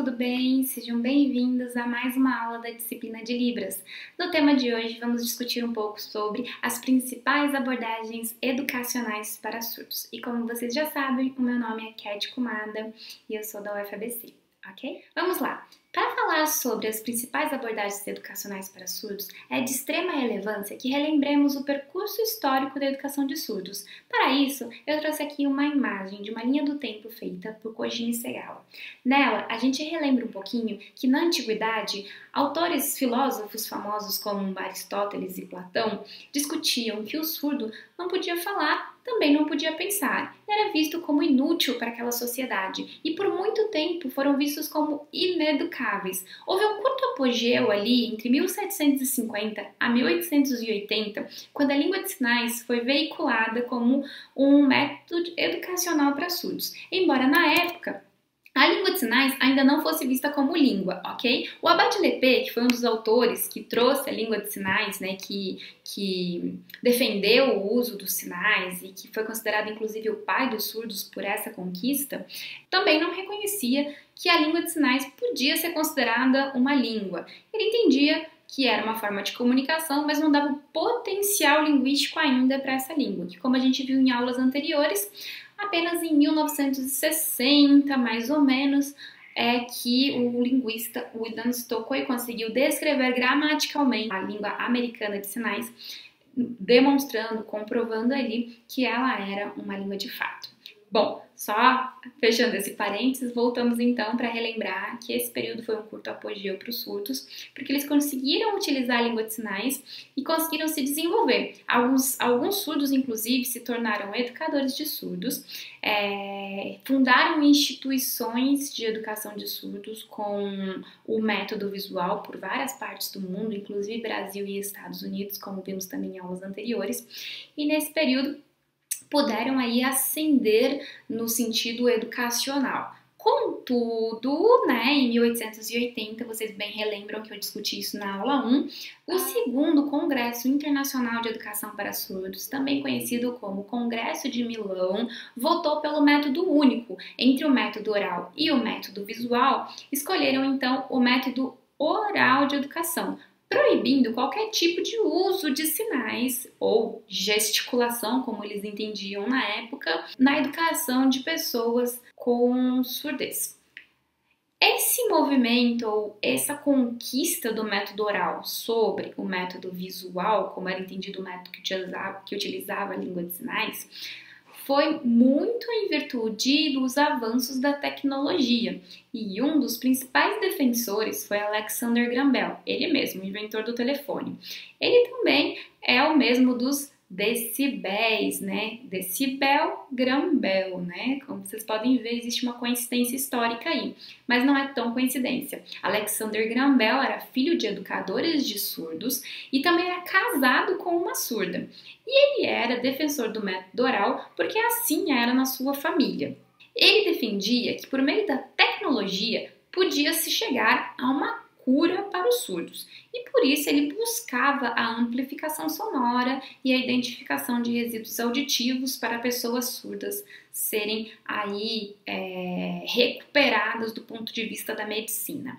tudo bem? Sejam bem-vindos a mais uma aula da disciplina de Libras. No tema de hoje, vamos discutir um pouco sobre as principais abordagens educacionais para surdos. E como vocês já sabem, o meu nome é Cat Kumada e eu sou da UFABC, ok? Vamos lá! Para falar sobre as principais abordagens educacionais para surdos, é de extrema relevância que relembremos o percurso histórico da educação de surdos. Para isso, eu trouxe aqui uma imagem de uma linha do tempo feita por Kojima Segawa. Nela, a gente relembra um pouquinho que na antiguidade, autores filósofos famosos como Aristóteles e Platão discutiam que o surdo não podia falar, também não podia pensar. Era visto como inútil para aquela sociedade e por muito tempo foram vistos como ineducáveis. Houve um curto apogeu ali entre 1750 a 1880, quando a língua de sinais foi veiculada como um método educacional para surdos. Embora na época a língua de sinais ainda não fosse vista como língua, ok? O Abad Lepê, que foi um dos autores que trouxe a língua de sinais, né, que defendeu o uso dos sinais e que foi considerado inclusive o pai dos surdos por essa conquista, também não reconhecia que a língua de sinais podia ser considerada uma língua. Ele entendia que era uma forma de comunicação, mas não dava potencial linguístico ainda para essa língua, que como a gente viu em aulas anteriores, apenas em 1960, mais ou menos, é que o linguista William Stockwell conseguiu descrever gramaticalmente a língua americana de sinais, demonstrando, comprovando ali que ela era uma língua de fato. Bom, só fechando esse parênteses, voltamos então para relembrar que esse período foi um curto apogeu para os surdos, porque eles conseguiram utilizar a língua de sinais e conseguiram se desenvolver. Alguns surdos, inclusive, se tornaram educadores de surdos, fundaram instituições de educação de surdos com o método visual por várias partes do mundo, inclusive Brasil e Estados Unidos, como vimos também em aulas anteriores, e nesse período puderam aí ascender no sentido educacional. Contudo, né, em 1880, vocês bem relembram que eu discuti isso na aula 1, o segundo Congresso Internacional de Educação para Surdos, também conhecido como Congresso de Milão, votou pelo método único. Entre o método oral e o método visual, escolheram então o método oral de educação, proibindo qualquer tipo de uso de sinais ou gesticulação, como eles entendiam na época, na educação de pessoas com surdez. Esse movimento ou essa conquista do método oral sobre o método visual, como era entendido o método que utilizava a língua de sinais, foi muito em virtude dos avanços da tecnologia. E um dos principais defensores foi Alexander Graham Bell, ele mesmo, inventor do telefone. Ele também é o mesmo dos decibéis, né? Decibel, Graham Bell, né? Como vocês podem ver, existe uma coincidência histórica aí, mas não é tão coincidência. Alexander Graham Bell era filho de educadores de surdos e também era casado com uma surda. E ele era defensor do método oral porque assim era na sua família. Ele defendia que por meio da tecnologia podia-se chegar a uma cura para os surdos e por isso ele buscava a amplificação sonora e a identificação de resíduos auditivos para pessoas surdas serem aí recuperadas do ponto de vista da medicina.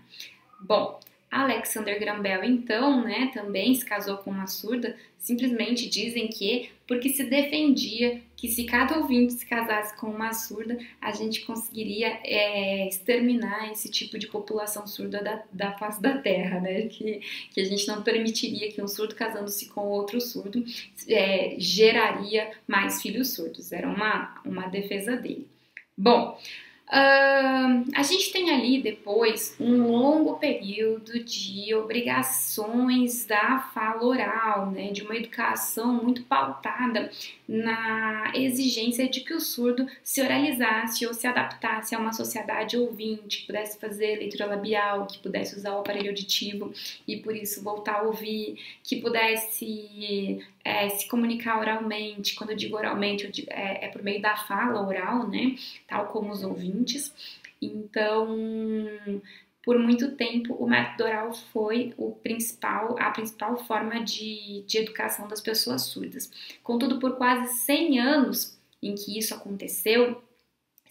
Bom, Alexander Graham Bell, então, né, também se casou com uma surda, simplesmente dizem que porque se defendia que se cada ouvinte se casasse com uma surda, a gente conseguiria exterminar esse tipo de população surda da face da Terra, né, que a gente não permitiria que um surdo casando-se com outro surdo geraria mais filhos surdos, era uma defesa dele. Bom, a gente tem ali depois um longo período de obrigações da fala oral, né, de uma educação muito pautada na exigência de que o surdo se oralizasse ou se adaptasse a uma sociedade ouvinte, que pudesse fazer leitura labial, que pudesse usar o aparelho auditivo e por isso voltar a ouvir, que pudesse se comunicar oralmente. Quando eu digo oralmente, é por meio da fala oral, né, tal como os ouvintes. Então, por muito tempo, o método oral foi a principal forma de educação das pessoas surdas. Contudo, por quase 100 anos em que isso aconteceu,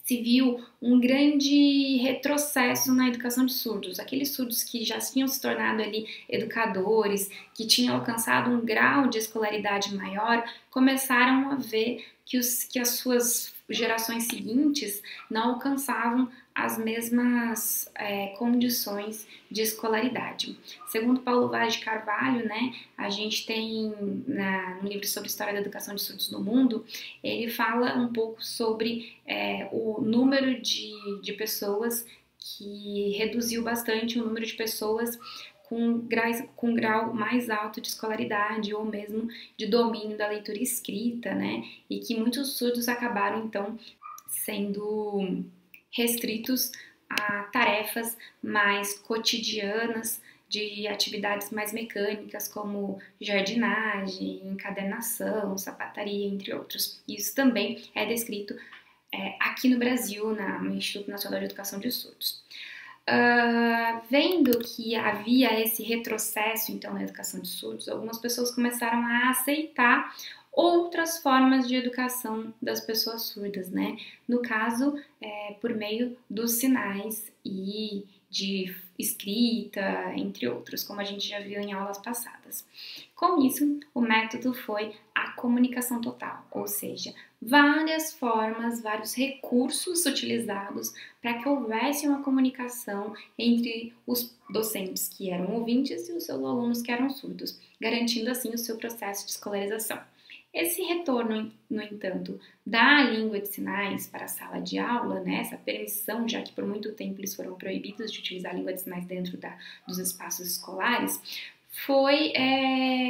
se viu um grande retrocesso na educação de surdos. Aqueles surdos que já tinham se tornado ali educadores, que tinham alcançado um grau de escolaridade maior, começaram a ver que as suas gerações seguintes não alcançavam as mesmas condições de escolaridade. Segundo Paulo Vaz de Carvalho, né, a gente tem no livro sobre História da Educação de Surdos no Mundo, ele fala um pouco sobre o número de pessoas, que reduziu bastante o número de pessoas com grau mais alto de escolaridade ou mesmo de domínio da leitura escrita, né? E que muitos surdos acabaram, então, sendo restritos a tarefas mais cotidianas, de atividades mais mecânicas, como jardinagem, encadernação, sapataria, entre outros. Isso também é descrito aqui no Brasil, no Instituto Nacional de Educação de Surdos. Vendo que havia esse retrocesso, então, na educação de surdos, algumas pessoas começaram a aceitar outras formas de educação das pessoas surdas, né? No caso, por meio dos sinais e de escrita, entre outros, como a gente já viu em aulas passadas. Com isso, o método foi a comunicação total, ou seja, várias formas, vários recursos utilizados para que houvesse uma comunicação entre os docentes que eram ouvintes e os seus alunos que eram surdos, garantindo assim o seu processo de escolarização. Esse retorno, no entanto, da língua de sinais para a sala de aula, né, essa permissão, já que por muito tempo eles foram proibidos de utilizar a língua de sinais dentro dos espaços escolares, foi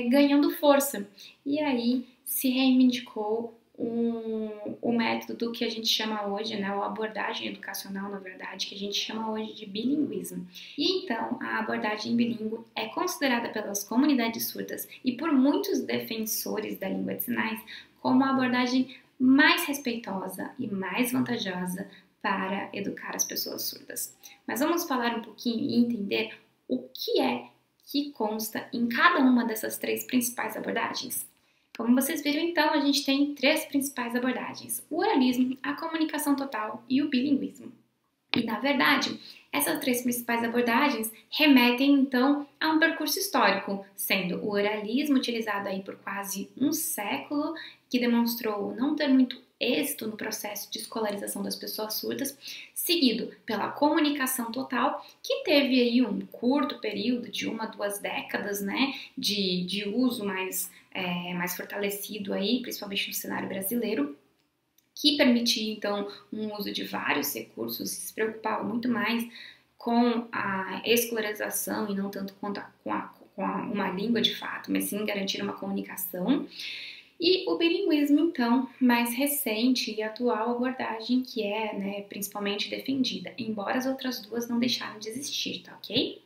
ganhando força. E aí se reivindicou o método que a gente chama hoje, né, a abordagem educacional, na verdade, que a gente chama hoje de bilinguismo. E então, a abordagem bilíngue é considerada pelas comunidades surdas e por muitos defensores da língua de sinais como a abordagem mais respeitosa e mais vantajosa para educar as pessoas surdas. Mas vamos falar um pouquinho e entender o que consta em cada uma dessas três principais abordagens. Como vocês viram, então, a gente tem três principais abordagens: o oralismo, a comunicação total e o bilinguismo. E, na verdade, essas três principais abordagens remetem, então, a um percurso histórico, sendo o oralismo utilizado aí por quase um século, que demonstrou não ter muito êxito no processo de escolarização das pessoas surdas, seguido pela comunicação total, que teve aí um curto período de 1 a 2 décadas, né, de uso mais fortalecido aí, principalmente no cenário brasileiro, que permitia, então, um uso de vários recursos, se preocupava muito mais com a escolarização e não tanto com uma língua de fato, mas sim garantir uma comunicação. E o bilinguismo, então, mais recente e atual abordagem, que é, né, principalmente defendida, embora as outras duas não deixaram de existir, tá ok?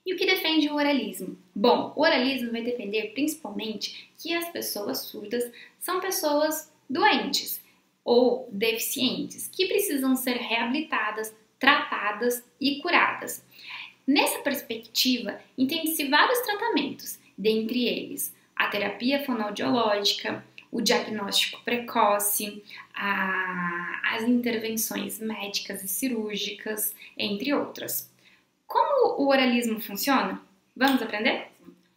E o que defende o oralismo? Bom, o oralismo vai defender principalmente que as pessoas surdas são pessoas doentes ou deficientes, que precisam ser reabilitadas, tratadas e curadas. Nessa perspectiva, entende-se vários tratamentos, dentre eles a terapia fonoaudiológica, o diagnóstico precoce, as intervenções médicas e cirúrgicas, entre outras. Como o oralismo funciona? Vamos aprender?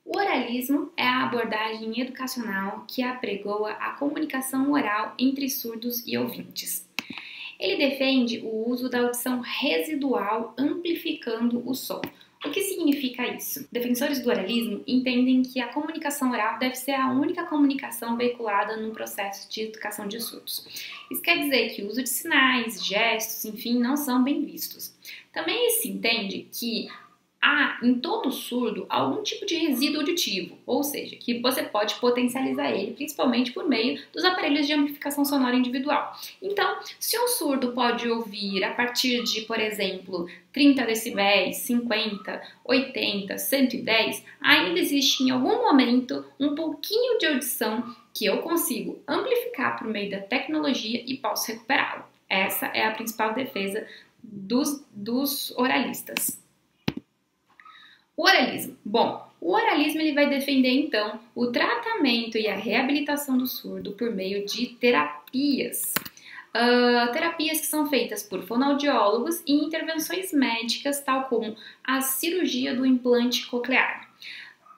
O oralismo é a abordagem educacional que apregoa a comunicação oral entre surdos e ouvintes. Ele defende o uso da audição residual amplificando o som. O que significa isso? Defensores do oralismo entendem que a comunicação oral deve ser a única comunicação veiculada no processo de educação de surdos. Isso quer dizer que o uso de sinais, gestos, enfim, não são bem vistos. Também se entende que há em todo surdo algum tipo de resíduo auditivo, ou seja, que você pode potencializar ele, principalmente por meio dos aparelhos de amplificação sonora individual. Então, se um surdo pode ouvir a partir de, por exemplo, 30 decibéis, 50, 80, 110, ainda existe em algum momento um pouquinho de audição que eu consigo amplificar por meio da tecnologia e posso recuperá-lo. Essa é a principal defesa dos oralistas. O oralismo. Bom, o oralismo ele vai defender, então, o tratamento e a reabilitação do surdo por meio de terapias. terapias que são feitas por fonoaudiólogos e intervenções médicas, tal como a cirurgia do implante coclear.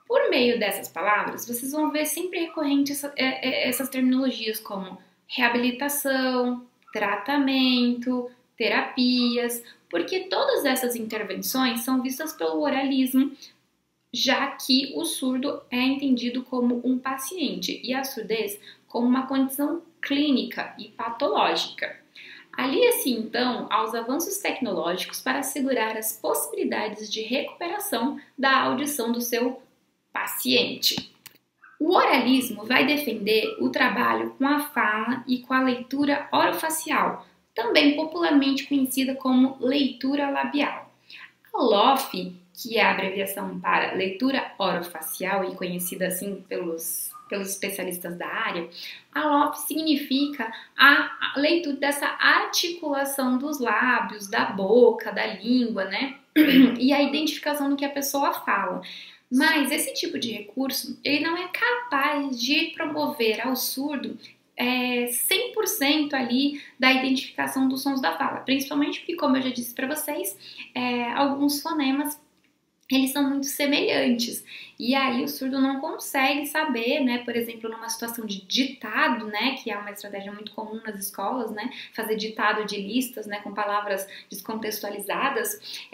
Por meio dessas palavras, vocês vão ver sempre recorrentes essas terminologias como reabilitação, tratamento, terapias, porque todas essas intervenções são vistas pelo oralismo, já que o surdo é entendido como um paciente e a surdez como uma condição clínica e patológica. Alia-se então aos avanços tecnológicos para assegurar as possibilidades de recuperação da audição do seu paciente. O oralismo vai defender o trabalho com a fala e com a leitura orofacial, também popularmente conhecida como leitura labial. A LOF, que é a abreviação para leitura orofacial e conhecida assim pelos especialistas da área, a LOF significa a leitura dessa articulação dos lábios, da boca, da língua, né? E a identificação do que a pessoa fala. Mas esse tipo de recurso, ele não é capaz de promover ao surdo 100% ali da identificação dos sons da fala, principalmente porque, como eu já disse para vocês, alguns fonemas eles são muito semelhantes, e aí o surdo não consegue saber, né, por exemplo, numa situação de ditado, né, que é uma estratégia muito comum nas escolas, né, fazer ditado de listas, né, com palavras descontextualizadas,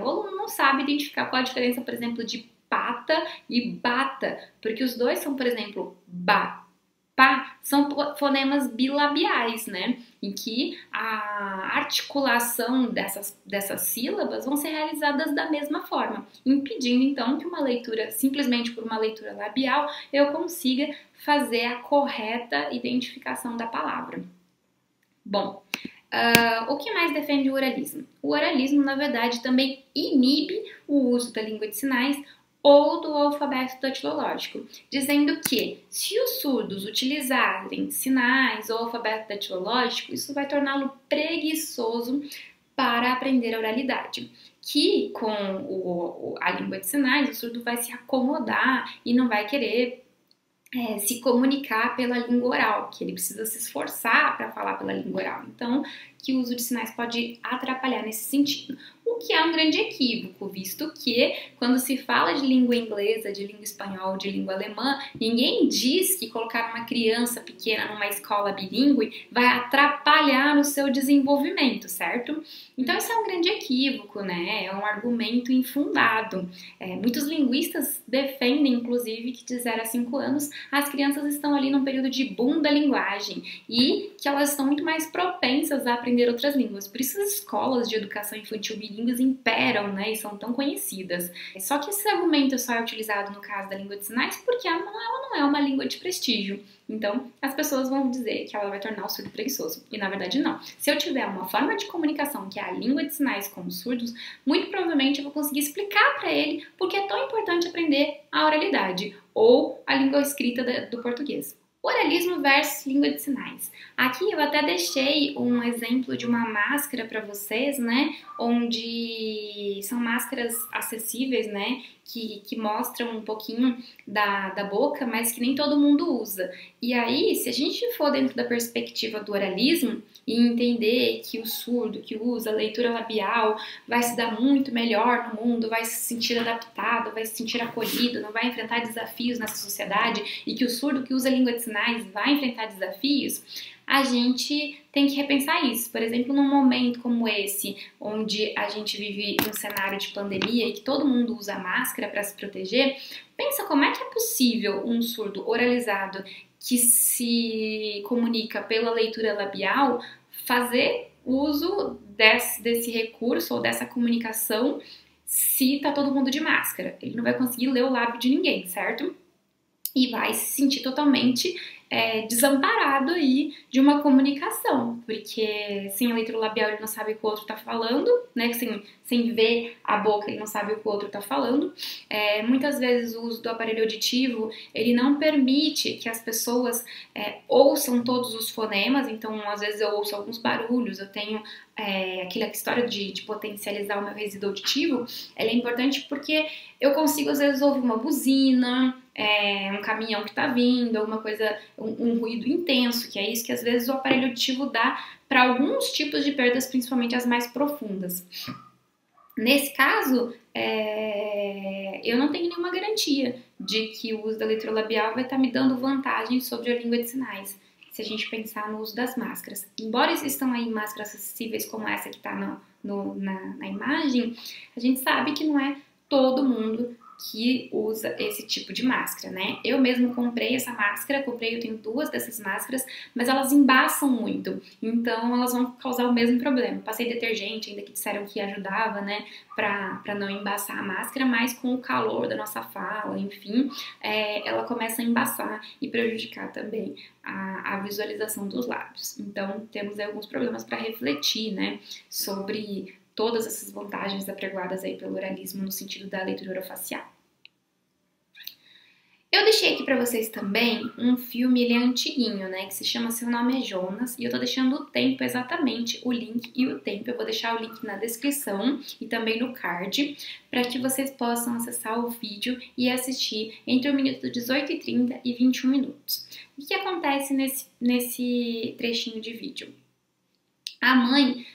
o aluno não sabe identificar qual a diferença, por exemplo, de pata e bata, porque os dois são, por exemplo, ba, pá, são fonemas bilabiais, né? Em que a articulação dessas sílabas vão ser realizadas da mesma forma, impedindo então que uma leitura, simplesmente por uma leitura labial, eu consiga fazer a correta identificação da palavra. Bom, o que mais defende o oralismo? O oralismo, na verdade, também inibe o uso da língua de sinais ou do alfabeto datilológico, dizendo que se os surdos utilizarem sinais ou alfabeto datilológico, isso vai torná-lo preguiçoso para aprender a oralidade. Que com a língua de sinais, o surdo vai se acomodar e não vai querer se comunicar pela língua oral, que ele precisa se esforçar para falar pela língua oral. Então, que o uso de sinais pode atrapalhar nesse sentido. O que é um grande equívoco, visto que quando se fala de língua inglesa, de língua espanhola, de língua alemã, ninguém diz que colocar uma criança pequena numa escola bilíngue vai atrapalhar no seu desenvolvimento, certo? Então isso é um grande equívoco, né? É um argumento infundado. Muitos linguistas defendem, inclusive, que de 0 a 5 anos as crianças estão ali num período de boom da linguagem e que elas estão muito mais propensas a aprender outras línguas. Por isso as escolas de educação infantil bilíngue imperam, né, e são tão conhecidas. Só que esse argumento só é utilizado no caso da língua de sinais porque ela não é uma língua de prestígio. Então, as pessoas vão dizer que ela vai tornar o surdo preguiçoso. E, na verdade, não. Se eu tiver uma forma de comunicação que é a língua de sinais com os surdos, muito provavelmente eu vou conseguir explicar para ele porque é tão importante aprender a oralidade ou a língua escrita do português. Oralismo versus língua de sinais. Aqui eu até deixei um exemplo de uma máscara para vocês, né? Onde são máscaras acessíveis, né? Que mostram um pouquinho da boca, mas que nem todo mundo usa. E aí, se a gente for dentro da perspectiva do oralismo e entender que o surdo que usa a leitura labial vai se dar muito melhor no mundo, vai se sentir adaptado, vai se sentir acolhido, não vai enfrentar desafios nessa sociedade, e que o surdo que usa a língua de sinais vai enfrentar desafios, a gente tem que repensar isso. Por exemplo, num momento como esse, onde a gente vive um cenário de pandemia e que todo mundo usa máscara para se proteger, pensa como é que é possível um surdo oralizado que se comunica pela leitura labial fazer uso desse recurso ou dessa comunicação se tá todo mundo de máscara. Ele não vai conseguir ler o lábio de ninguém, certo? E vai se sentir totalmente desamparado aí de uma comunicação, porque sem a leitura labial ele não sabe o que o outro tá falando, né? Sem ver a boca ele não sabe o que o outro tá falando. Muitas vezes o uso do aparelho auditivo ele não permite que as pessoas ouçam todos os fonemas, então às vezes eu ouço alguns barulhos, eu tenho aquela história de potencializar o meu resíduo auditivo, ela é importante porque eu consigo, às vezes, ouvir uma buzina, um caminhão que tá vindo, alguma coisa, um ruído intenso, que é isso que, às vezes, o aparelho auditivo dá para alguns tipos de perdas, principalmente as mais profundas. Nesse caso, eu não tenho nenhuma garantia de que o uso da leitura labial vai estar me dando vantagem sobre a língua de sinais, se a gente pensar no uso das máscaras. Embora existam aí máscaras acessíveis como essa que está na imagem, a gente sabe que não é todo mundo que usa esse tipo de máscara, né? Eu mesmo comprei essa máscara, eu tenho 2 dessas máscaras, mas elas embaçam muito, então elas vão causar o mesmo problema. Passei detergente, ainda que disseram que ajudava, né, pra não embaçar a máscara, mas com o calor da nossa fala, enfim, ela começa a embaçar e prejudicar também a visualização dos lábios. Então, temos aí alguns problemas para refletir, né, sobre todas essas vantagens apregoadas aí pelo oralismo no sentido da leitura orofacial. Eu deixei aqui pra vocês também um filme, ele é antiguinho, né, que se chama Seu Nome é Jonas, e eu tô deixando o tempo exatamente, o link e o tempo, eu vou deixar o link na descrição e também no card, para que vocês possam acessar o vídeo e assistir entre o minuto 18h30 e 21 minutos. O que acontece nesse trechinho de vídeo? A mãe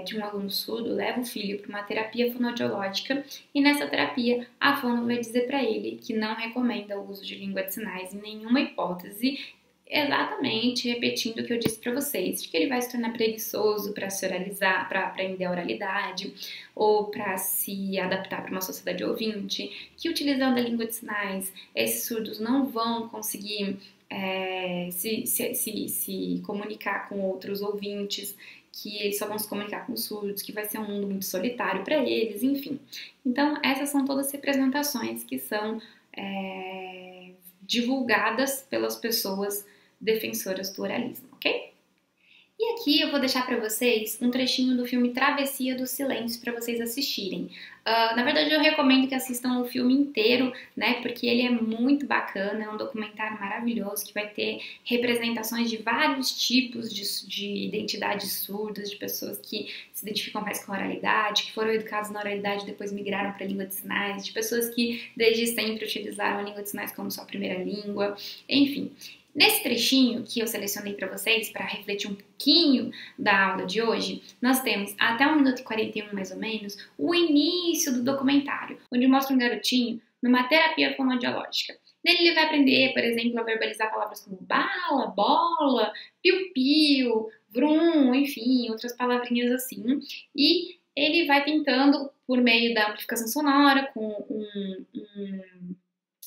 de um aluno surdo leva o filho para uma terapia fonoaudiológica e nessa terapia a fono vai dizer para ele que não recomenda o uso de língua de sinais em nenhuma hipótese, exatamente repetindo o que eu disse para vocês, de que ele vai se tornar preguiçoso para se oralizar, para aprender a oralidade ou para se adaptar para uma sociedade ouvinte, que utilizando a língua de sinais esses surdos não vão conseguir se comunicar com outros ouvintes, que eles só vão se comunicar com surdos, que vai ser um mundo muito solitário para eles, enfim. Então, essas são todas as representações que são divulgadas pelas pessoas defensoras do oralismo, ok? E aqui eu vou deixar para vocês um trechinho do filme Travessia do Silêncio para vocês assistirem. Na verdade, eu recomendo que assistam o filme inteiro, né? Porque ele é muito bacana, é um documentário maravilhoso que vai ter representações de vários tipos de identidades surdas, de pessoas que se identificam mais com a oralidade, que foram educadas na oralidade e depois migraram para a língua de sinais, de pessoas que desde sempre utilizaram a língua de sinais como sua primeira língua, enfim. Nesse trechinho que eu selecionei para vocês, para refletir um pouquinho da aula de hoje, nós temos até 1 minuto e 41 mais ou menos, o início do documentário, onde mostra um garotinho numa terapia fonoaudiológica. Nele ele vai aprender, por exemplo, a verbalizar palavras como bala, bola, piu-piu, vrum, enfim, outras palavrinhas assim. E ele vai tentando, por meio da amplificação sonora, com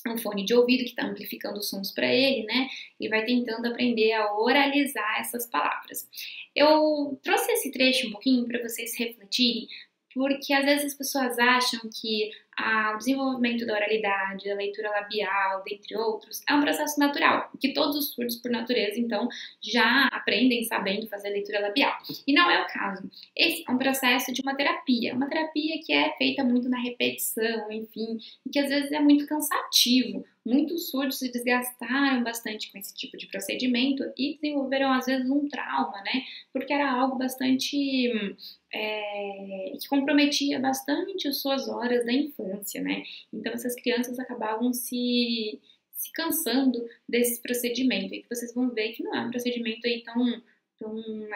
um fone de ouvido que está amplificando os sons para ele, né? Ele vai tentando aprender a oralizar essas palavras. Eu trouxe esse trecho um pouquinho para vocês refletirem, porque às vezes as pessoas acham que o desenvolvimento da oralidade, da leitura labial, dentre outros, é um processo natural, que todos os surdos, por natureza, então, já aprendem sabendo fazer leitura labial. E não é o caso. Esse é um processo de uma terapia que é feita muito na repetição, enfim, e que às vezes é muito cansativo. Muitos surdos se desgastaram bastante com esse tipo de procedimento e desenvolveram, às vezes, um trauma, né? Porque era algo bastante que comprometia bastante as suas horas da infância, né? Então essas crianças acabavam se cansando desse procedimento, e que vocês vão ver que não é um procedimento aí tão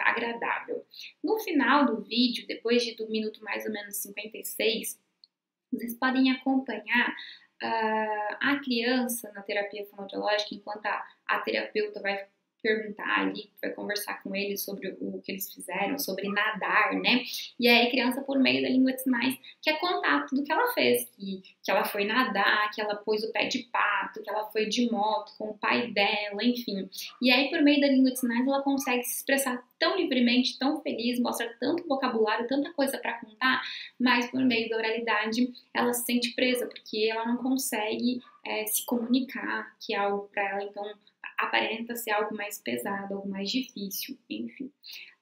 agradável. No final do vídeo, depois do minuto mais ou menos 56, vocês podem acompanhar a criança na terapia fonoaudiológica, enquanto a terapeuta vai perguntar ali, vai conversar com eles sobre o que eles fizeram, sobre nadar, né? E aí a criança, por meio da língua de sinais, quer contar tudo que ela fez, que ela foi nadar, que ela pôs o pé de pato, que ela foi de moto com o pai dela, enfim. E aí, por meio da língua de sinais, ela consegue se expressar tão livremente, tão feliz, mostra tanto vocabulário, tanta coisa para contar, mas por meio da oralidade, ela se sente presa, porque ela não consegue se comunicar, que é algo para ela, então, aparenta ser algo mais pesado, algo mais difícil, enfim.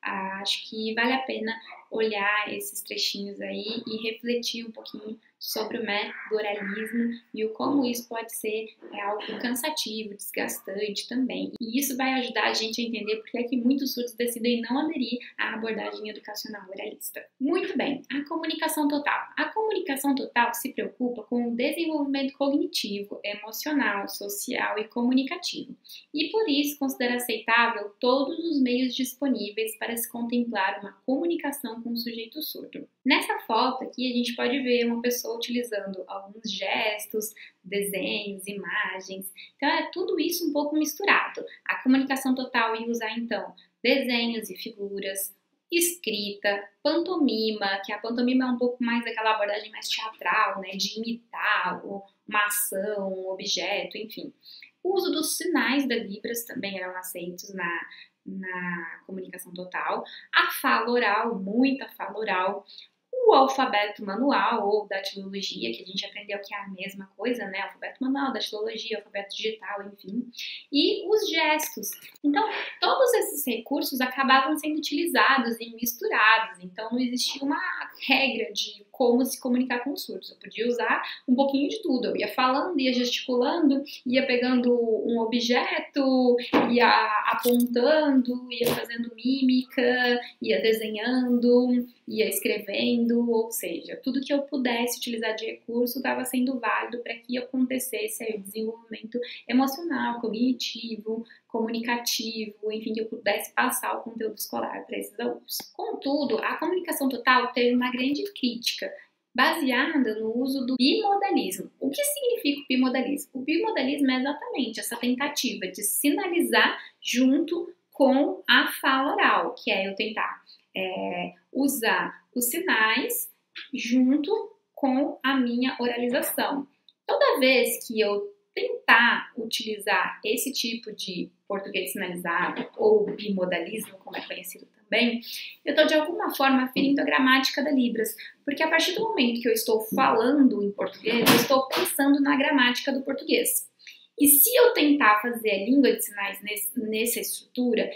Acho que vale a pena olhar esses trechinhos aí e refletir um pouquinho sobre o método do oralismo e o como isso pode ser algo cansativo, desgastante também. E isso vai ajudar a gente a entender por que é que muitos surdos decidem não aderir à abordagem educacional oralista. Muito bem, a comunicação total. A comunicação total se preocupa com o desenvolvimento cognitivo, emocional, social e comunicativo. E por isso considera aceitável todos os meios disponíveis para se contemplar uma comunicação com o sujeito surdo. Nessa foto aqui a gente pode ver uma pessoa utilizando alguns gestos, desenhos, imagens. Então é tudo isso um pouco misturado. A comunicação total ia usar então desenhos e figuras, escrita, pantomima, que a pantomima é um pouco mais aquela abordagem mais teatral, né, de imitar uma ação, um objeto, enfim. O uso dos sinais da Libras também eram aceitos na comunicação total. A fala oral, muita fala oral. O alfabeto manual ou datilologia, que a gente aprendeu que é a mesma coisa, né? Alfabeto manual, datilologia, alfabeto digital, enfim. E os gestos. Então, todos esses recursos acabavam sendo utilizados e misturados. Então, não existia uma regra de como se comunicar com os surdos. Eu podia usar um pouquinho de tudo. Eu ia falando, ia gesticulando, ia pegando um objeto, ia apontando, ia fazendo mímica, ia desenhando, ia escrevendo, ou seja, tudo que eu pudesse utilizar de recurso estava sendo válido para que acontecesse aí o desenvolvimento emocional, cognitivo, comunicativo, enfim, que eu pudesse passar o conteúdo escolar para esses alunos. Contudo, a comunicação total teve uma grande crítica, baseada no uso do bimodalismo. O que significa o bimodalismo? O bimodalismo é exatamente essa tentativa de sinalizar junto com a fala oral, que é eu tentar usar os sinais junto com a minha oralização. Toda vez que eu tentar utilizar esse tipo de português sinalizado ou bimodalismo, como é conhecido também, eu estou de alguma forma ferindo a gramática da Libras, porque a partir do momento que eu estou falando em português, eu estou pensando na gramática do português. E se eu tentar fazer a língua de sinais nessa estrutura,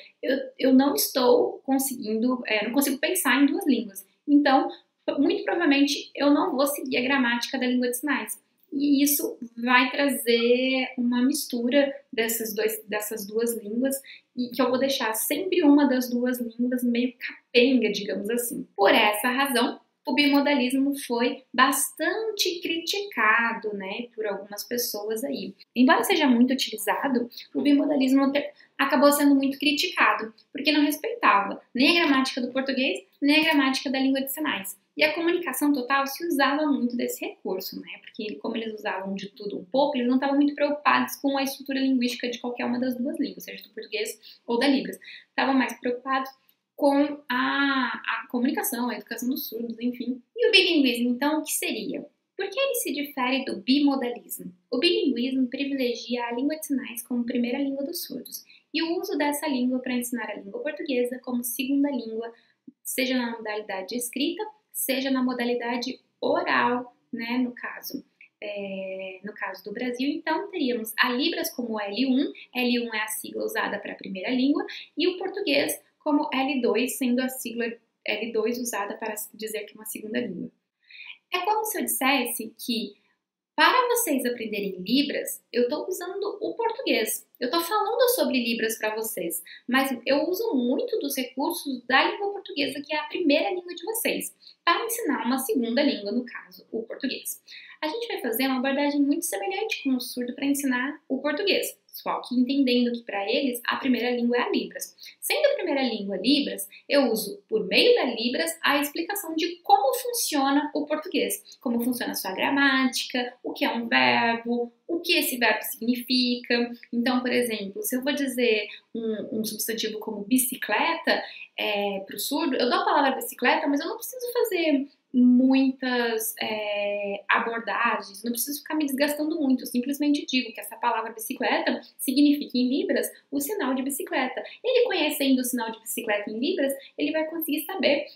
eu não estou conseguindo, não consigo pensar em duas línguas. Então, muito provavelmente, eu não vou seguir a gramática da língua de sinais. E isso vai trazer uma mistura dessas duas línguas e que eu vou deixar sempre uma das duas línguas meio capenga, digamos assim. Por essa razão, o bimodalismo foi bastante criticado, né, por algumas pessoas aí. Embora seja muito utilizado, o bimodalismo acabou sendo muito criticado, porque não respeitava nem a gramática do português, nem a gramática da língua de sinais. E a comunicação total se usava muito desse recurso, né, porque como eles usavam de tudo um pouco, eles não estavam muito preocupados com a estrutura linguística de qualquer uma das duas línguas, seja do português ou da Libras. Estavam mais preocupados com a comunicação, a educação dos surdos, enfim. E o bilinguismo, então, o que seria? Por que ele se difere do bimodalismo? O bilinguismo privilegia a língua de sinais como primeira língua dos surdos e o uso dessa língua para ensinar a língua portuguesa como segunda língua, seja na modalidade escrita, seja na modalidade oral, né, no caso do Brasil. Então, teríamos a Libras como L1, L1 é a sigla usada para a primeira língua, e o português como L2, sendo a sigla L2 usada para dizer que é uma segunda língua. É como se eu dissesse que para vocês aprenderem Libras, eu estou usando o português. Eu estou falando sobre Libras para vocês, mas eu uso muito dos recursos da língua portuguesa, que é a primeira língua de vocês, para ensinar uma segunda língua, no caso, o português. A gente vai fazer uma abordagem muito semelhante com o surdo para ensinar o português, só que entendendo que para eles a primeira língua é a Libras. Sendo a primeira língua Libras, eu uso por meio da Libras a explicação de como funciona o português, como funciona a sua gramática, o que é um verbo, o que esse verbo significa. Então, por exemplo, se eu vou dizer um substantivo como bicicleta para o surdo, eu dou a palavra bicicleta, mas eu não preciso fazer muitas abordagens, não preciso ficar me desgastando muito, eu simplesmente digo que essa palavra bicicleta significa em Libras o sinal de bicicleta. Ele conhecendo o sinal de bicicleta em Libras, ele vai conseguir saber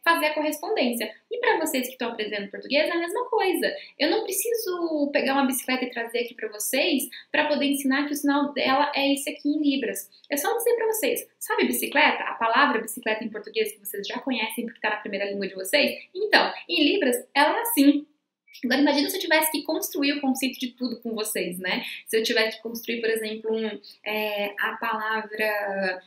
fazer a correspondência. E para vocês que estão aprendendo português, é a mesma coisa. Eu não preciso pegar uma bicicleta e trazer aqui para vocês para poder ensinar que o sinal dela é esse aqui em Libras. É só dizer para vocês, sabe bicicleta? A palavra bicicleta em português que vocês já conhecem porque está na primeira língua de vocês? Então, em Libras, ela é assim. Agora, imagina se eu tivesse que construir o conceito de tudo com vocês, né? Se eu tivesse que construir, por exemplo, a palavra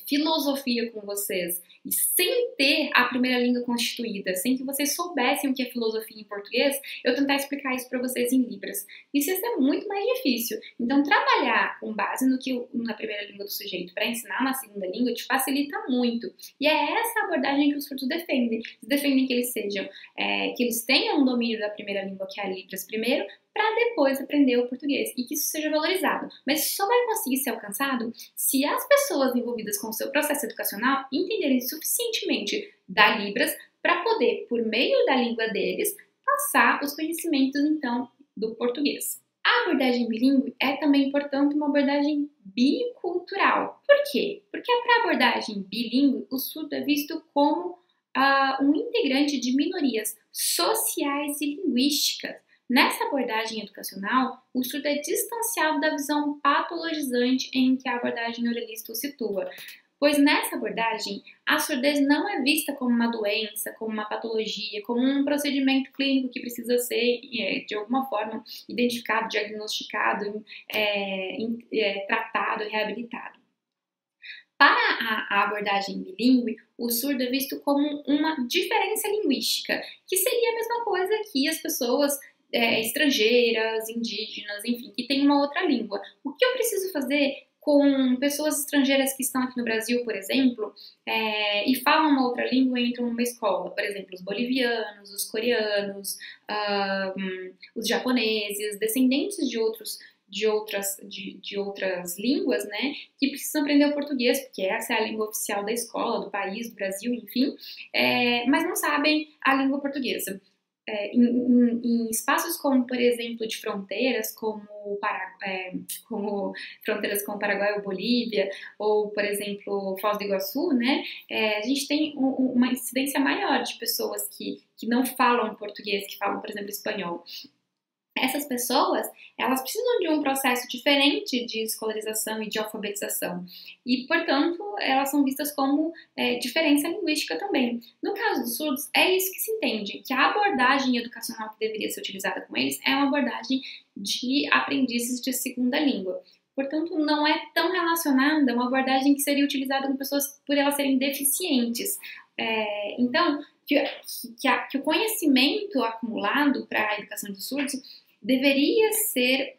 filosofia com vocês, e sem ter a primeira língua constituída, sem que vocês soubessem o que é filosofia em português, eu tentar explicar isso para vocês em Libras. Isso ia ser muito mais difícil. Então, trabalhar com base no que na primeira língua do sujeito para ensinar uma segunda língua te facilita muito. E é essa abordagem que os surdos defendem. Eles defendem que eles sejam, que eles tenham um domínio da primeira língua, que é a Libras, primeiro, para depois aprender o português e que isso seja valorizado. Mas só vai conseguir ser alcançado se as pessoas envolvidas com o seu processo educacional entenderem suficientemente da Libras para poder, por meio da língua deles, passar os conhecimentos, então, do português. A abordagem bilíngue é também, portanto, uma abordagem bicultural. Por quê? Porque para a abordagem bilíngue, o surdo é visto como um integrante de minorias sociais e linguísticas. Nessa abordagem educacional, o surdo é distanciado da visão patologizante em que a abordagem oralista o situa, pois nessa abordagem, a surdez não é vista como uma doença, como uma patologia, como um procedimento clínico que precisa ser, de alguma forma, identificado, diagnosticado, tratado e reabilitado. Para a abordagem bilíngue, o surdo é visto como uma diferença linguística, que seria a mesma coisa que as pessoas estrangeiras, indígenas, enfim, que têm uma outra língua. O que eu preciso fazer com pessoas estrangeiras que estão aqui no Brasil, por exemplo, e falam uma outra língua e entram numa escola? Por exemplo, os bolivianos, os coreanos, os japoneses, descendentes de outras línguas, né, que precisam aprender o português, porque essa é a língua oficial da escola, do país, do Brasil, enfim, mas não sabem a língua portuguesa. Em espaços como, por exemplo, de fronteiras, como fronteiras como Paraguai ou Bolívia, ou, por exemplo, Foz do Iguaçu, né, a gente tem uma incidência maior de pessoas que não falam português, que falam, por exemplo, espanhol. Essas pessoas, elas precisam de um processo diferente de escolarização e de alfabetização. E, portanto, elas são vistas como diferença linguística também. No caso dos surdos, é isso que se entende, que a abordagem educacional que deveria ser utilizada com eles é uma abordagem de aprendizes de segunda língua. Portanto, não é tão relacionada a uma abordagem que seria utilizada com pessoas por elas serem deficientes. Então, que o conhecimento acumulado para a educação de surdos deveria ser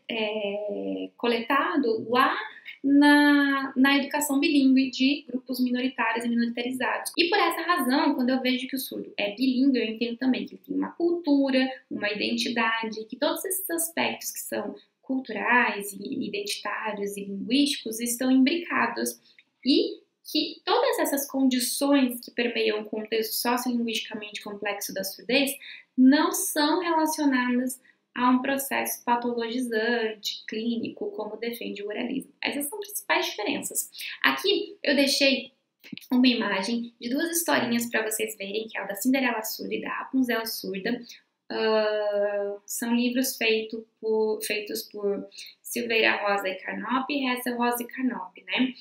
coletado lá na educação bilíngue de grupos minoritários e minoritarizados. E por essa razão, quando eu vejo que o surdo é bilíngue, eu entendo também que ele tem uma cultura, uma identidade, que todos esses aspectos que são culturais, e identitários e linguísticos estão imbricados e que todas essas condições que permeiam o contexto sociolinguisticamente complexo da surdez não são relacionadas a um processo patologizante, clínico, como defende o oralismo. Essas são as principais diferenças. Aqui eu deixei uma imagem de duas historinhas para vocês verem, que é a da Cinderela Surda e da Rapunzel Surda. São livros feitos por Silveira Rosa e Carnop e Hessel Rosa e Carnop, né?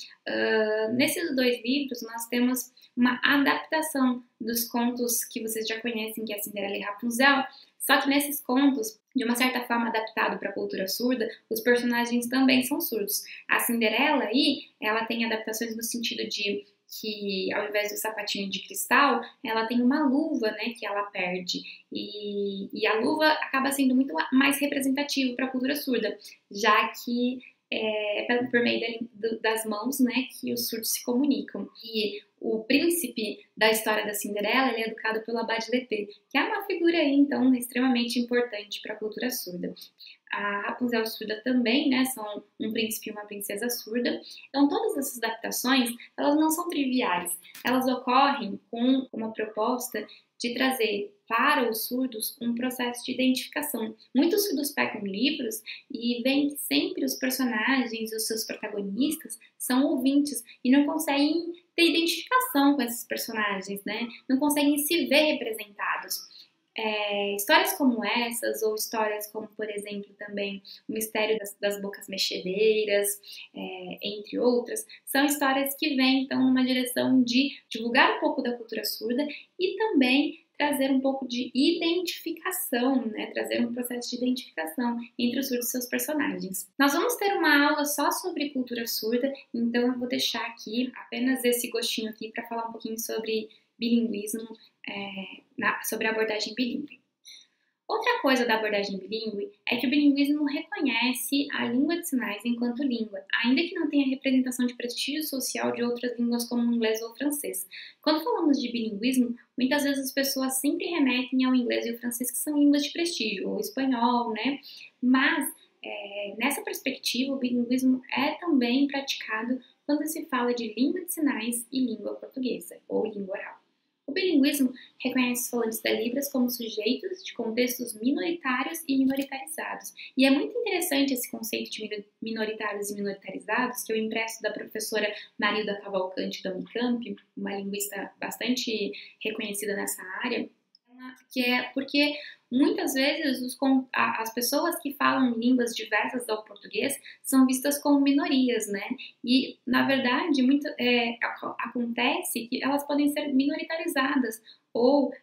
Nesses dois livros nós temos uma adaptação dos contos que vocês já conhecem, que é Cinderela e Rapunzel, só que nesses contos, de uma certa forma adaptado para a cultura surda, os personagens também são surdos. A Cinderela aí, ela tem adaptações no sentido de que ao invés do sapatinho de cristal, ela tem uma luva, né, que ela perde. E a luva acaba sendo muito mais representativa para a cultura surda, já que por meio das mãos, né, que os surdos se comunicam. E o príncipe da história da Cinderela, ele é educado pelo Abade Letê, que é uma figura aí, então, extremamente importante para a cultura surda. A Rapunzel surda também, né, são um príncipe e uma princesa surda. Então, todas essas adaptações, elas não são triviais. Elas ocorrem com uma proposta de trazer para os surdos um processo de identificação. Muitos surdos pegam livros e veem que sempre os personagens, os seus protagonistas, são ouvintes e não conseguem ter identificação com esses personagens, né? Não conseguem se ver representados. Histórias como essas, ou histórias como, por exemplo, também O Mistério das Bocas Mexedeiras, entre outras, são histórias que vêm, então, numa direção de divulgar um pouco da cultura surda e também trazer um pouco de identificação, né? Trazer um processo de identificação entre os surdos e seus personagens. Nós vamos ter uma aula só sobre cultura surda, então eu vou deixar aqui apenas esse gostinho aqui para falar um pouquinho sobre bilinguismo, sobre a abordagem bilíngue. Outra coisa da abordagem bilíngue é que o bilinguismo reconhece a língua de sinais enquanto língua, ainda que não tenha representação de prestígio social de outras línguas como o inglês ou o francês. Quando falamos de bilinguismo, muitas vezes as pessoas sempre remetem ao inglês e ao francês, que são línguas de prestígio, ou o espanhol, né? Mas, nessa perspectiva, o bilinguismo é também praticado quando se fala de língua de sinais e língua portuguesa, ou língua oral. O bilinguismo reconhece os falantes da Libras como sujeitos de contextos minoritários e minoritarizados. E é muito interessante esse conceito de minoritários e minoritarizados, que eu impresso da professora Marilda Cavalcante da Unicamp, uma linguista bastante reconhecida nessa área, que é porque muitas vezes as pessoas que falam línguas diversas ao português são vistas como minorias, né? E, na verdade, acontece que elas podem ser minoritarizadas ou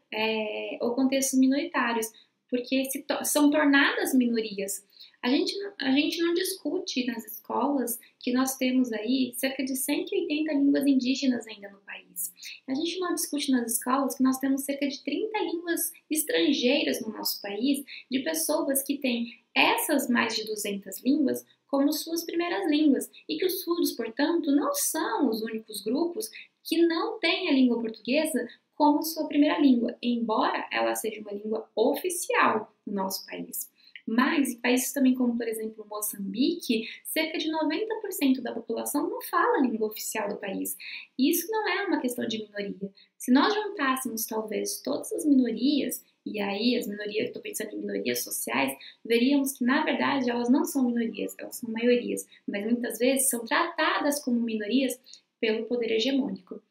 contextos minoritários, porque são tornadas minorias. A gente não discute nas escolas que nós temos aí cerca de 180 línguas indígenas ainda no país. A gente não discute nas escolas que nós temos cerca de 30 línguas estrangeiras no nosso país, de pessoas que têm essas mais de 200 línguas como suas primeiras línguas, e que os surdos, portanto, não são os únicos grupos que não têm a língua portuguesa como sua primeira língua, embora ela seja uma língua oficial no nosso país. Mas em países também como, por exemplo, Moçambique, cerca de 90% da população não fala a língua oficial do país. E isso não é uma questão de minoria. Se nós juntássemos, talvez, todas as minorias, e aí as minorias, estou pensando em minorias sociais, veríamos que, na verdade, elas não são minorias, elas são maiorias, mas muitas vezes são tratadas como minorias pelo poder hegemônico,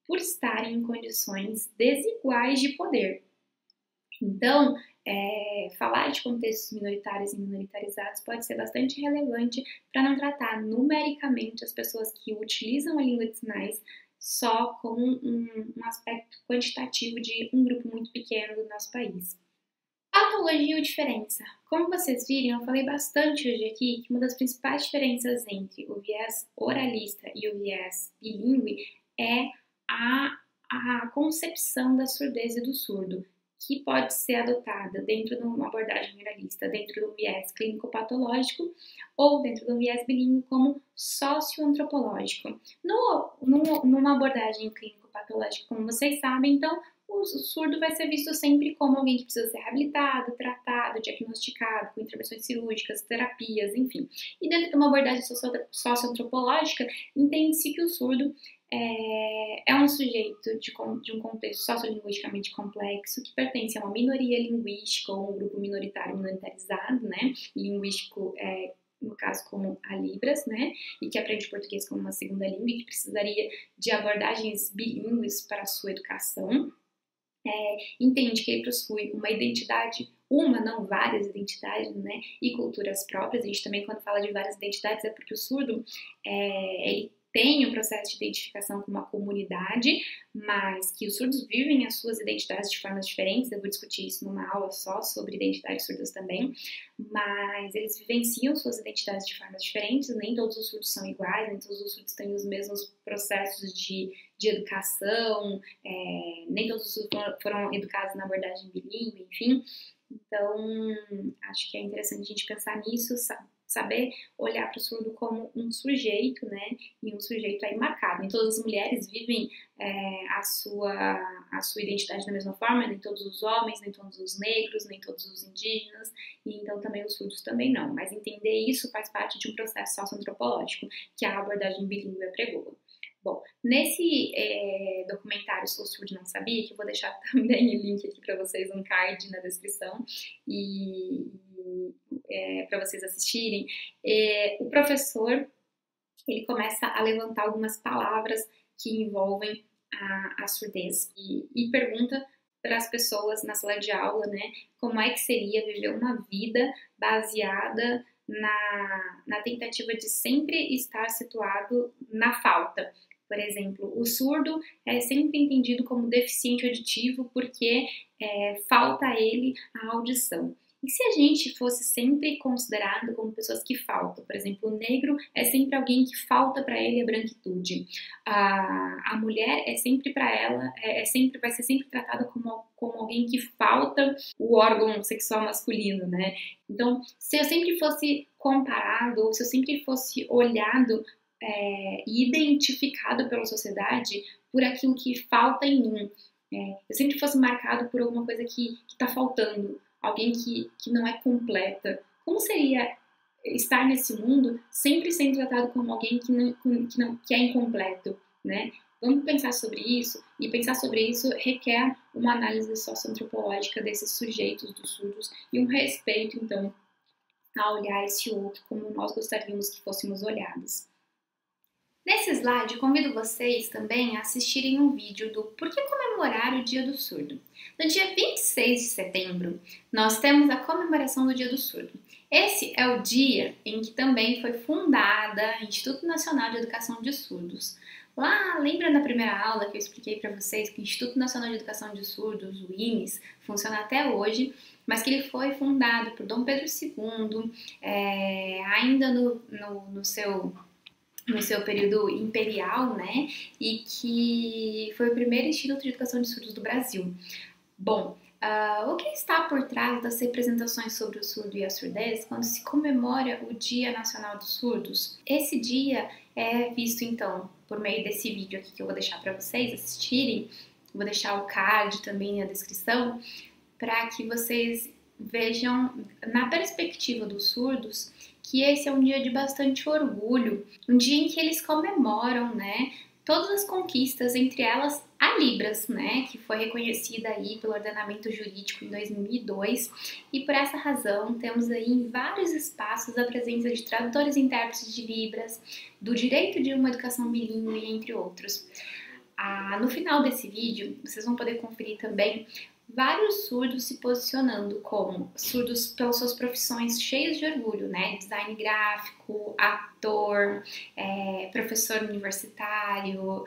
por estarem em condições desiguais de poder. Então, falar de contextos minoritários e minoritarizados pode ser bastante relevante para não tratar numericamente as pessoas que utilizam a língua de sinais só como um aspecto quantitativo de um grupo muito pequeno do nosso país. Tautologia ou diferença. Como vocês viram, eu falei bastante hoje aqui que uma das principais diferenças entre o viés oralista e o viés bilíngue é a concepção da surdez e do surdo, que pode ser adotada dentro de uma abordagem oralista, dentro do viés clínico-patológico ou dentro do viés bilíngue como socioantropológico. Numa abordagem clínico-patológica, como vocês sabem, então, o surdo vai ser visto sempre como alguém que precisa ser reabilitado, tratado, diagnosticado, com intervenções cirúrgicas, terapias, enfim. E dentro de uma abordagem socioantropológica, entende-se que o surdo é um sujeito de um contexto sociolinguisticamente complexo que pertence a uma minoria linguística ou um grupo minoritário minoritarizado, né? Linguístico, no caso, como a Libras, né? E que aprende português como uma segunda língua e que precisaria de abordagens bilíngues para a sua educação. Entende que ele possui uma identidade, não várias identidades, né? E culturas próprias. A gente também, quando fala de várias identidades, é porque o surdo, ele tem um processo de identificação com uma comunidade, mas que os surdos vivem as suas identidades de formas diferentes. Eu vou discutir isso numa aula só sobre identidades surdas também, mas eles vivenciam suas identidades de formas diferentes. Nem todos os surdos são iguais, nem todos os surdos têm os mesmos processos de educação, nem todos os surdos foram educados na abordagem bilíngue, enfim. Então, acho que é interessante a gente pensar nisso, saber olhar para o surdo como um sujeito, né? E um sujeito aí marcado. Nem todas as mulheres vivem a sua identidade da mesma forma, nem todos os homens, nem todos os negros, nem todos os indígenas, e então também os surdos também não. Mas entender isso faz parte de um processo socioantropológico que a abordagem bilíngue apregoa. Bom, nesse documentário Sou Surdo Não Sabia, que eu vou deixar também o link aqui para vocês, um card na descrição, e para vocês assistirem, o professor ele começa a levantar algumas palavras que envolvem a surdez e pergunta para as pessoas na sala de aula, né, como é que seria viver uma vida baseada na tentativa de sempre estar situado na falta. Por exemplo, o surdo é sempre entendido como deficiente auditivo porque falta a ele a audição. E se a gente fosse sempre considerado como pessoas que faltam? Por exemplo, o negro é sempre alguém que falta para ele a branquitude. A mulher é sempre para ela, vai ser sempre tratada como alguém que falta o órgão sexual masculino, né? Então, se eu sempre fosse comparado, ou se eu sempre fosse olhado e identificado pela sociedade por aquilo que falta em mim, eu sempre fosse marcado por alguma coisa que está faltando, alguém que não é completa. Como seria estar nesse mundo sempre sendo tratado como alguém que é incompleto, né? Vamos pensar sobre isso, e pensar sobre isso requer uma análise socioantropológica desses sujeitos dos surdos e um respeito, então, a olhar esse outro como nós gostaríamos que fôssemos olhados. Nesse slide, convido vocês também a assistirem um vídeo do Por que comemorar o Dia do Surdo? No dia 26 de setembro, nós temos a comemoração do Dia do Surdo. Esse é o dia em que também foi fundada o Instituto Nacional de Educação de Surdos. Lá, lembra na primeira aula que eu expliquei para vocês que o Instituto Nacional de Educação de Surdos, o INES, funciona até hoje, mas que ele foi fundado por Dom Pedro II, ainda no seu período imperial, né, e que foi o primeiro Instituto de Educação de Surdos do Brasil. Bom, o que está por trás das representações sobre o surdo e a surdez quando se comemora o Dia Nacional dos Surdos? Esse dia é visto, então, por meio desse vídeo aqui que eu vou deixar para vocês assistirem, vou deixar o card também na descrição, para que vocês vejam na perspectiva dos surdos que esse é um dia de bastante orgulho, um dia em que eles comemoram, né, todas as conquistas, entre elas a Libras, né, que foi reconhecida aí pelo ordenamento jurídico em 2002, e por essa razão temos aí em vários espaços a presença de tradutores e intérpretes de Libras, do direito de uma educação bilíngue, entre outros. No final desse vídeo, vocês vão poder conferir também vários surdos se posicionando como surdos pelas suas profissões cheios de orgulho, né? Design gráfico, ator, professor universitário,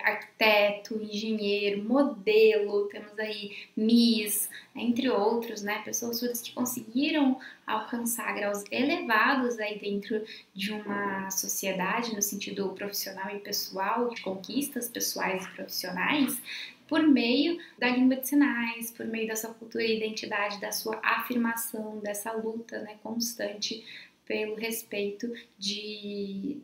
arquiteto, engenheiro, modelo, temos aí Miss, entre outros, né? Pessoas surdas que conseguiram alcançar graus elevados aí dentro de uma sociedade, no sentido profissional e pessoal, de conquistas pessoais e profissionais, por meio da língua de sinais, por meio da sua cultura e identidade, da sua afirmação, dessa luta, né, constante pelo respeito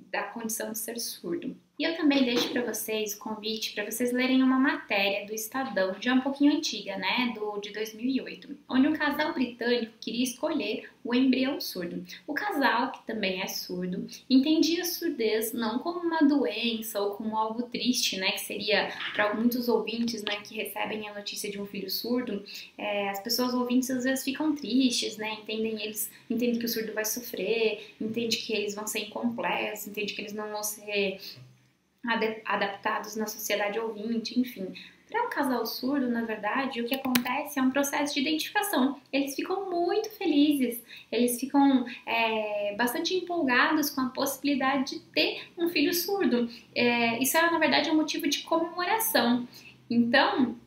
da condição de ser surdo. E eu também deixo para vocês o convite para vocês lerem uma matéria do Estadão, já um pouquinho antiga, né, de 2008, onde um casal britânico queria escolher o embrião surdo. O casal, que também é surdo, entendia a surdez não como uma doença ou como algo triste, né, que seria para muitos ouvintes, né, que recebem a notícia de um filho surdo, as pessoas ouvintes às vezes ficam tristes, né, entendem que o surdo vai sofrer, entendem que eles vão ser incompletos, entendem que eles não vão ser adaptados na sociedade ouvinte, enfim. Para um casal surdo, na verdade, o que acontece é um processo de identificação. Eles ficam muito felizes, eles ficam bastante empolgados com a possibilidade de ter um filho surdo. Isso é, na verdade, um motivo de comemoração. Então,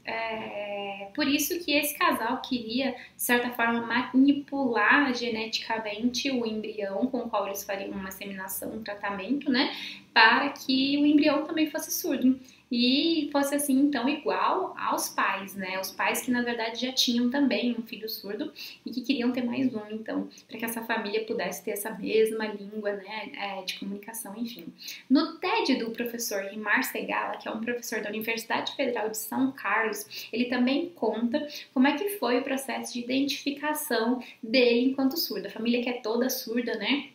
por isso que esse casal queria, de certa forma, manipular geneticamente o embrião com o qual eles fariam uma inseminação, um tratamento, né, para que o embrião também fosse surdo e fosse assim, então, igual aos pais, né, os pais que, na verdade, já tinham também um filho surdo e que queriam ter mais um, então, para que essa família pudesse ter essa mesma língua, né, de comunicação, enfim. No TED do professor Rimar Segala, que é um professor da Universidade Federal de São Carlos, ele também conta como é que foi o processo de identificação dele enquanto surdo. A família que é toda surda, né,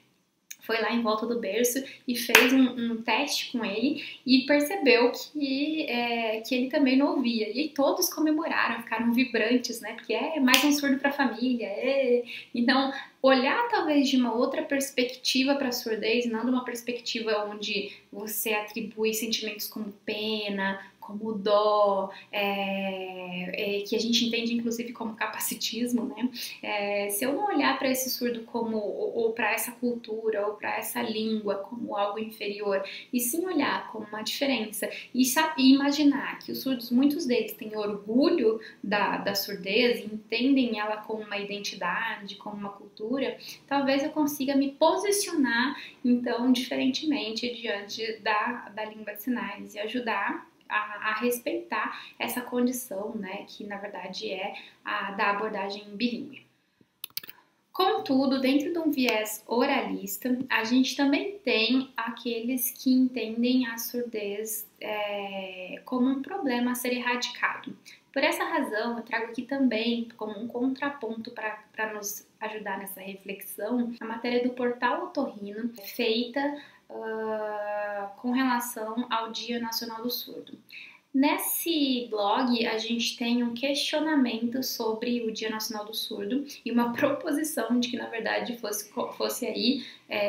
foi lá em volta do berço e fez um teste com ele e percebeu que ele também não ouvia. E aí todos comemoraram, ficaram vibrantes, né? Porque é mais um surdo para a família. Então, olhar talvez de uma outra perspectiva para a surdez, não de uma perspectiva onde você atribui sentimentos como pena, como o dó, que a gente entende inclusive como capacitismo, né? Se eu não olhar para esse surdo como, ou para essa cultura, ou para essa língua como algo inferior, e sim olhar como uma diferença, e imaginar que os surdos, muitos deles têm orgulho da surdez, e entendem ela como uma identidade, como uma cultura, talvez eu consiga me posicionar, então, diferentemente diante da língua de sinais e ajudar a respeitar essa condição, né, que na verdade é a da abordagem bilíngue. Contudo, dentro de um viés oralista, a gente também tem aqueles que entendem a surdez como um problema a ser erradicado. Por essa razão, eu trago aqui também, como um contraponto para nos ajudar nessa reflexão, a matéria do Portal Otorrino, feita com relação ao Dia Nacional do Surdo. Nesse blog, a gente tem um questionamento sobre o Dia Nacional do Surdo e uma proposição de que, na verdade, fosse aí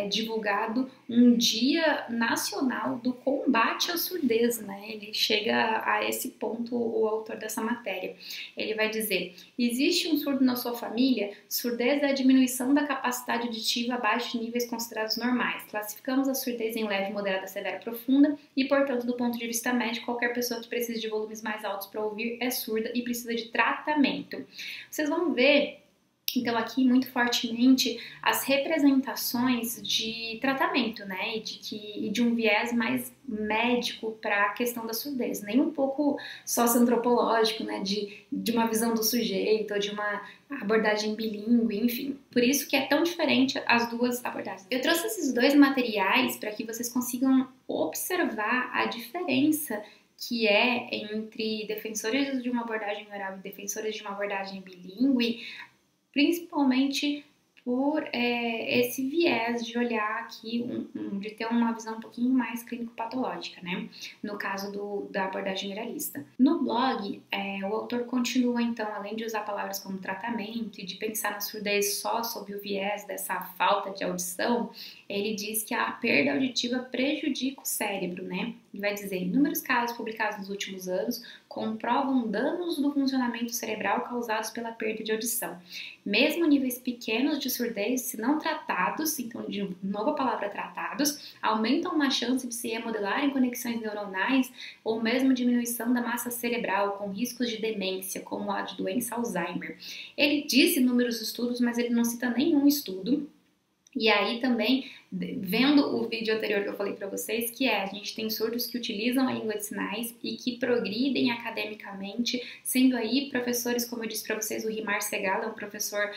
divulgado um Dia Nacional do Combate à Surdez, né? Ele chega a esse ponto, o autor dessa matéria. Ele vai dizer: existe um surdo na sua família? Surdez é a diminuição da capacidade auditiva abaixo de níveis considerados normais. Classificamos a surdez em leve, moderada, severa, profunda e, portanto, do ponto de vista médico, qualquer pessoa que precisa de volumes mais altos para ouvir é surda e precisa de tratamento. Vocês vão ver, então, aqui muito fortemente as representações de tratamento, né, e de um viés mais médico para a questão da surdez, nem um pouco socioantropológico, né, de uma visão do sujeito, ou de uma abordagem bilíngue, enfim. Por isso que é tão diferente as duas abordagens. Eu trouxe esses dois materiais para que vocês consigam observar a diferença que é entre defensores de uma abordagem oral e defensores de uma abordagem bilíngue, principalmente por esse viés de olhar aqui, de ter uma visão um pouquinho mais clínico-patológica, né? No caso da abordagem generalista. No blog, o autor continua, então, além de usar palavras como tratamento e de pensar na surdez só sob o viés dessa falta de audição, ele diz que a perda auditiva prejudica o cérebro, né? Ele vai dizer: inúmeros casos publicados nos últimos anos comprovam danos do funcionamento cerebral causados pela perda de audição. Mesmo níveis pequenos de surdez, se não tratados, então de novo a palavra tratados, aumentam uma chance de se remodelarem conexões neuronais ou mesmo diminuição da massa cerebral, com riscos de demência, como a de doença Alzheimer. Ele diz inúmeros estudos, mas ele não cita nenhum estudo. E aí também, vendo o vídeo anterior que eu falei para vocês, que a gente tem surdos que utilizam a língua de sinais e que progridem academicamente, sendo aí professores, como eu disse para vocês, o Rimar Segala é um professor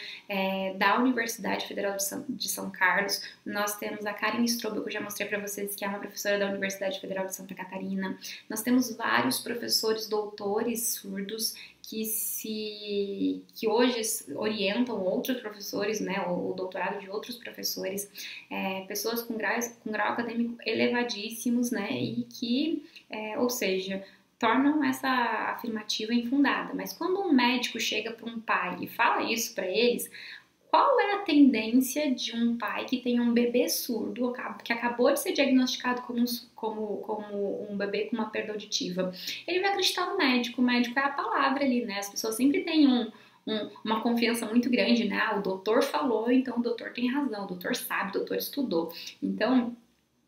da Universidade Federal de São Carlos. Nós temos a Karen Strobel, que eu já mostrei para vocês, que é uma professora da Universidade Federal de Santa Catarina. Nós temos vários professores doutores surdos que hoje orientam outros professores, né, o doutorado de outros professores, pessoas com grau acadêmico elevadíssimos, né, e que, ou seja, tornam essa afirmativa infundada. Mas quando um médico chega para um pai e fala isso para eles, qual é a tendência de um pai que tem um bebê surdo, que acabou de ser diagnosticado como um bebê com uma perda auditiva? Ele vai acreditar no médico. O médico é a palavra ali, né? As pessoas sempre têm uma confiança muito grande, né? O doutor falou, então o doutor tem razão, o doutor sabe, o doutor estudou. Então,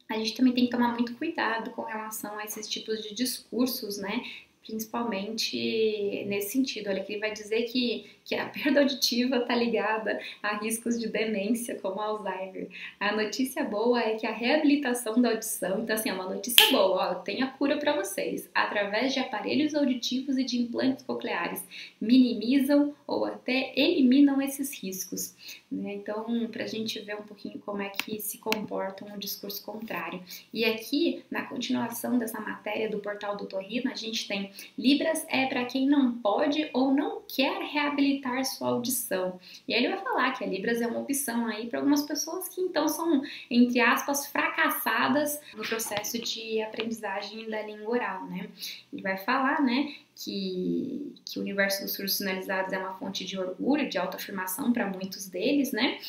a gente também tem que tomar muito cuidado com relação a esses tipos de discursos, né? Principalmente nesse sentido. Olha, que ele vai dizer que a perda auditiva está ligada a riscos de demência, como Alzheimer. A notícia boa é que a reabilitação da audição, então assim, é uma notícia boa, ó, tem a cura para vocês, através de aparelhos auditivos e de implantes cocleares, minimizam ou até eliminam esses riscos, né? Então, para a gente ver um pouquinho como é que se comporta um discurso contrário. E aqui, na continuação dessa matéria do Portal do Otorrino, a gente tem: Libras é para quem não pode ou não quer reabilitar sua audição. E aí ele vai falar que a Libras é uma opção aí para algumas pessoas que então são, entre aspas, fracassadas no processo de aprendizagem da língua oral, né? Ele vai falar, né, que o universo dos surdos sinalizados é uma fonte de orgulho, de autoafirmação para muitos deles, né?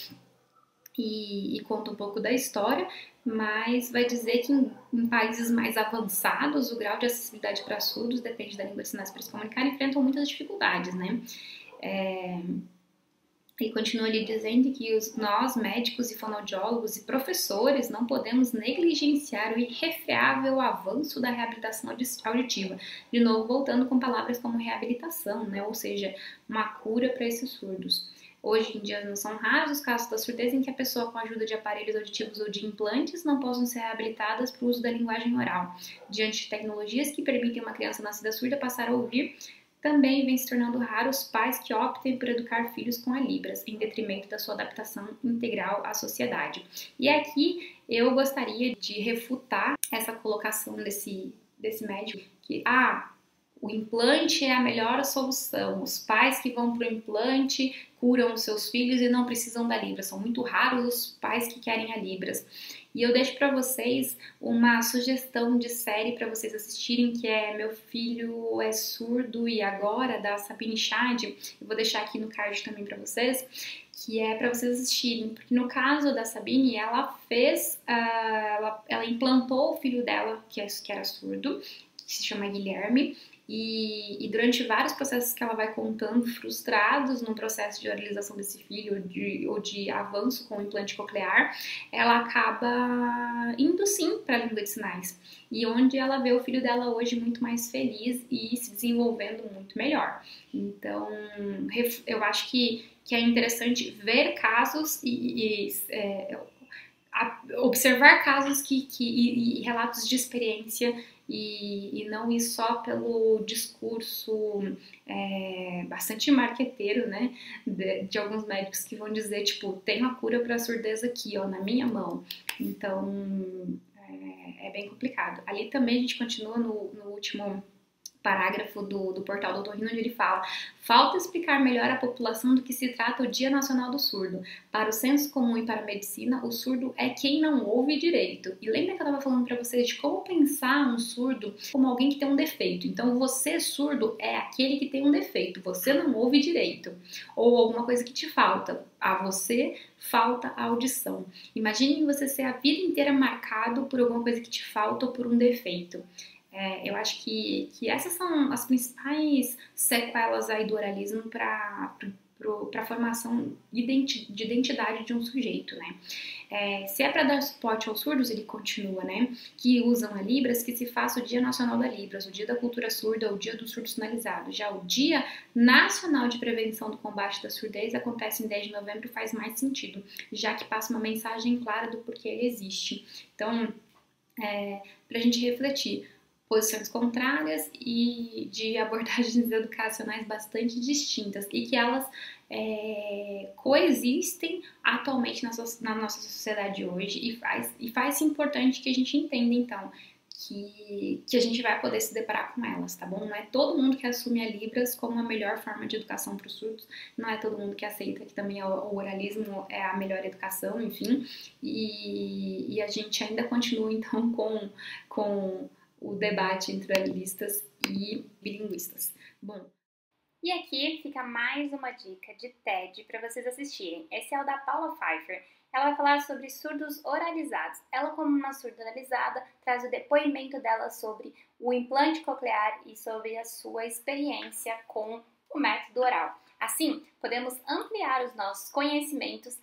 e conta um pouco da história, mas vai dizer que em países mais avançados, o grau de acessibilidade para surdos, depende da língua de sinais para se comunicar, enfrentam muitas dificuldades, né? E continua ali dizendo que nós, médicos e fonoaudiólogos e professores, não podemos negligenciar o irrefreável avanço da reabilitação auditiva. De novo, voltando com palavras como reabilitação, né? Ou seja, uma cura para esses surdos. Hoje em dia não são raros os casos da surdez em que a pessoa com a ajuda de aparelhos auditivos ou de implantes não possam ser reabilitadas para o uso da linguagem oral. Diante de tecnologias que permitem uma criança nascida surda passar a ouvir, também vem se tornando raro os pais que optem por educar filhos com a Libras, em detrimento da sua adaptação integral à sociedade. E aqui eu gostaria de refutar essa colocação desse médico que, o implante é a melhor solução. Os pais que vão para o implante curam os seus filhos e não precisam da Libras. São muito raros os pais que querem a Libras. E eu deixo para vocês uma sugestão de série para vocês assistirem, que é Meu Filho é Surdo e Agora, da Sabine Chad. Eu vou deixar aqui no card também para vocês, que é para vocês assistirem. Porque no caso da Sabine, ela fez, ela implantou o filho dela, que era surdo, que se chama Guilherme, e durante vários processos que ela vai contando, frustrados no processo de oralização desse filho ou de avanço com o implante coclear, ela acaba indo sim para a língua de sinais. E onde ela vê o filho dela hoje muito mais feliz e se desenvolvendo muito melhor. Então, eu acho que é interessante ver casos observar casos e relatos de experiência e não ir só pelo discurso bastante marqueteiro, né, de alguns médicos que vão dizer, tipo, tem uma cura para a surdez aqui, ó, na minha mão. Então, é bem complicado. Ali também a gente continua no último parágrafo do portal do Otorrino, onde ele fala: falta explicar melhor à população do que se trata o Dia Nacional do Surdo. Para o senso comum e para a medicina, o surdo é quem não ouve direito. E lembra que eu estava falando para vocês de como pensar um surdo como alguém que tem um defeito. Então, você surdo é aquele que tem um defeito, você não ouve direito. Ou alguma coisa que te falta. A você falta a audição. Imagine você ser a vida inteira marcado por alguma coisa que te falta ou por um defeito. Eu acho que essas são as principais sequelas aí do oralismo para a formação de identidade de um sujeito, né? Se é para dar suporte aos surdos, ele continua, né? Que usam a Libras, que se faça o Dia Nacional da Libras, o Dia da Cultura Surda, o Dia do Surdo Sinalizado. Já o Dia Nacional de Prevenção do Combate da Surdez acontece em 10 de novembro e faz mais sentido, já que passa uma mensagem clara do porquê ele existe. Então, para a gente refletir, posições contrárias e de abordagens educacionais bastante distintas e que elas coexistem atualmente na nossa sociedade hoje e faz importante que a gente entenda, então, que a gente vai poder se deparar com elas, tá bom? Não é todo mundo que assume a Libras como a melhor forma de educação para os surdos, não é todo mundo que aceita que também o oralismo é a melhor educação, enfim, e a gente ainda continua, então, com o debate entre oralistas e bilinguistas. Bom, e aqui fica mais uma dica de TED para vocês assistirem. Esse é o da Paula Pfeiffer. Ela vai falar sobre surdos oralizados. Ela, como uma surda oralizada, traz o depoimento dela sobre o implante coclear e sobre a sua experiência com o método oral. Assim, podemos ampliar os nossos conhecimentos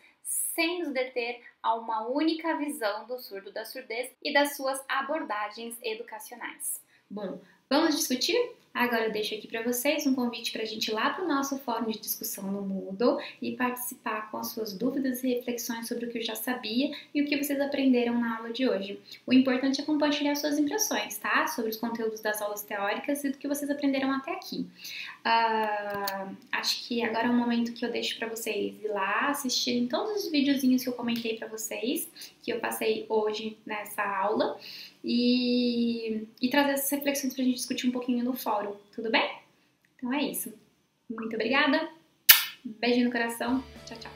sem nos deter a uma única visão do surdo, da surdez e das suas abordagens educacionais. Bom, vamos discutir? Agora eu deixo aqui para vocês um convite para a gente ir lá para o nosso fórum de discussão no Moodle e participar com as suas dúvidas e reflexões sobre o que eu já sabia e o que vocês aprenderam na aula de hoje. O importante é compartilhar suas impressões, tá? Sobre os conteúdos das aulas teóricas e do que vocês aprenderam até aqui. Acho que agora é um momento que eu deixo para vocês ir lá assistirem todos os videozinhos que eu comentei para vocês, que eu passei hoje nessa aula, e trazer essas reflexões para a gente discutir um pouquinho no fórum, tudo bem? Então é isso. Muito obrigada, beijo no coração, tchau, tchau.